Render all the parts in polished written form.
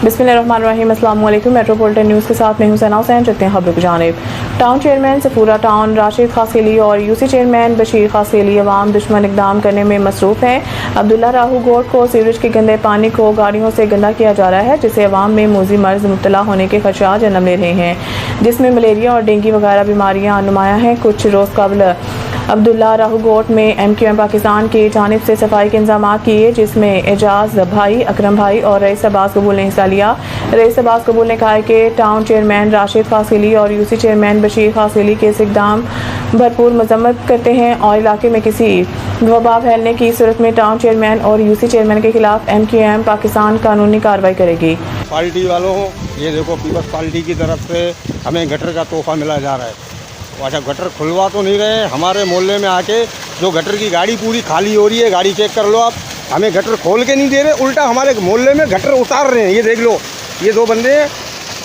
बिस्मिल्लाहिर्रहमानिर्रहीम। अस्सलाम वालेकुम। मेट्रोपॉलिटन न्यूज़ के साथ मैं हूं सना हुसैन। चलते हैं खबरों की जानिब। Town chairman Safoora town Rashid Khaskheli और यूसी चेयरमैन बशीर खासकेली अवाम दुश्मन इकदाम करने में मसरूफ़ हैं। अब्दुल्ला राहू गोट को सीवरेज के गंदे पानी को गाड़ियों से गंदा किया जा रहा है, जिससे अवाम में मूजी मर्ज मुब्तला होने के खदशात जन्म ले रहे हैं, जिसमें मलेरिया और डेंगू वगैरह बीमारियाँ नुमाया हैं। कुछ रोज़ कबल अब्दुल्ला राहू गोट में MQM पाकिस्तान की जानिब से सफाई के इंतजाम किए, जिसमें एजाज भाई, अकरम भाई और रईस अब्बास कबूल ने हिस्सा लिया। रईस अब्बास कबूल ने कहा कि टाउन चेयरमैन राशिद खासकेली और यूसी चेयरमैन बशीर खासकेली के इस इक़दाम भरपूर मजम्मत करते हैं और इलाके में किसी वबा फैलने की सूरत में टाउन चेयरमैन और यूसी चेयरमैन के खिलाफ MQM पाकिस्तान कानूनी कार्रवाई करेगी। पार्टी वालों, ये देखो पीपल्स पार्टी की तरफ से हमें गटर का तोहफा मिला जा रहा है। अच्छा, गटर खुलवा तो नहीं रहे, हमारे मोहल्ले में आके जो गटर की गाड़ी पूरी खाली हो रही है, गाड़ी चेक कर लो आप, हमें गटर खोल के नहीं दे रहे, उल्टा हमारे मोहल्ले में गटर उतार रहे हैं। ये देख लो, ये दो बंदे हैं,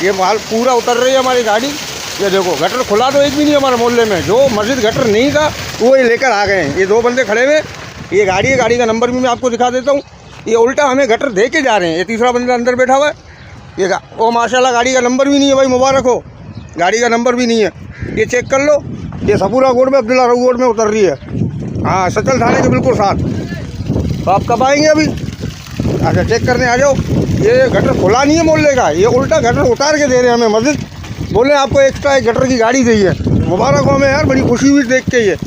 ये माल पूरा उतर रही है हमारी गाड़ी। ये देखो, गटर खुला तो एक भी नहीं हमारे मोहल्ले में, जो मस्जिद गटर नहीं था वो ये लेकर आ गए हैं। ये दो बंदे खड़े हुए, ये गाड़ी है, गाड़ी का नंबर भी मैं आपको दिखा देता हूँ। ये उल्टा हमें गटर दे के जा रहे हैं। ये तीसरा बंदा अंदर बैठा हुआ है, ये वो माशाल्लाह गाड़ी का नंबर भी नहीं है भाई, मुबारक हो, गाड़ी का नंबर भी नहीं है। ये चेक कर लो, ये सपूरा गोड में अब्दुल्ला राहू गोड में उतर रही है। हाँ, सचल थाने के बिल्कुल साथ। तो आप कब आएंगे अभी? अच्छा, चेक करने आ जाओ। ये गटर खुला नहीं है मोहल्ले का, ये उल्टा गटर उतार के दे रहे हैं हमें। मस्जिद बोले आपको एक्स्ट्रा एक गटर की गाड़ी दी है। मुबारक हो हमें यार, बड़ी खुशी हुई देख के ये।